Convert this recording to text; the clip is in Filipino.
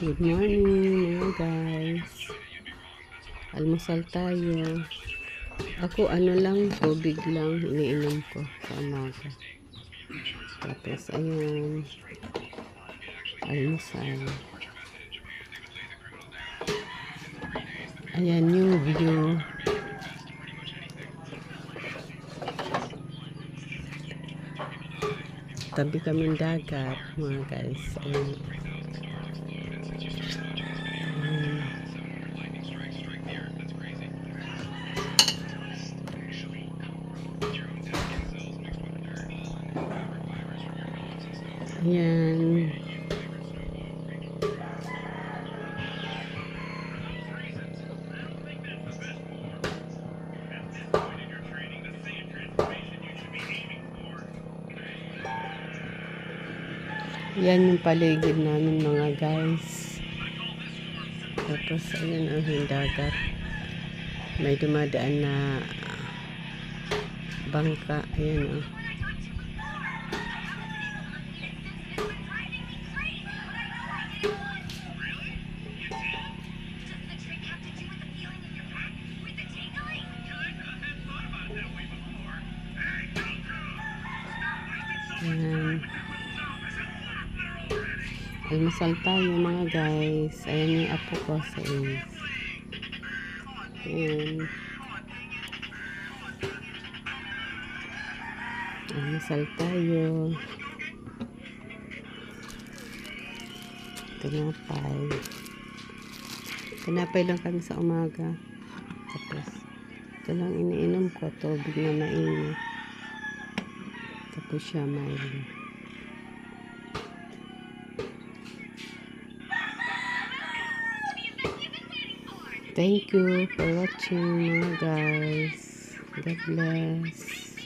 Good morning mga guys. Almusal tayo. Ako lang, tubig lang iniinom ko sa umaga. Tapos ayan, almusal. Ayan yung view. Tabi kaming dagat mga guys. Ayan. Ayan. Yan yung paligid namin mga guys. Tapos ayan ang dagat. May dumadaan na bangka. Ayan o. Ayan. Almusal tayo mga guys. Ayan yung apo ko sa is. Ayan. Almusal tayo. Tinapay. Tinapay lang kami sa umaga. Tapos, ito lang iniinom ko. Tubig na mainit. Tapos siya Milo. Thank you for watching mga guys. God bless.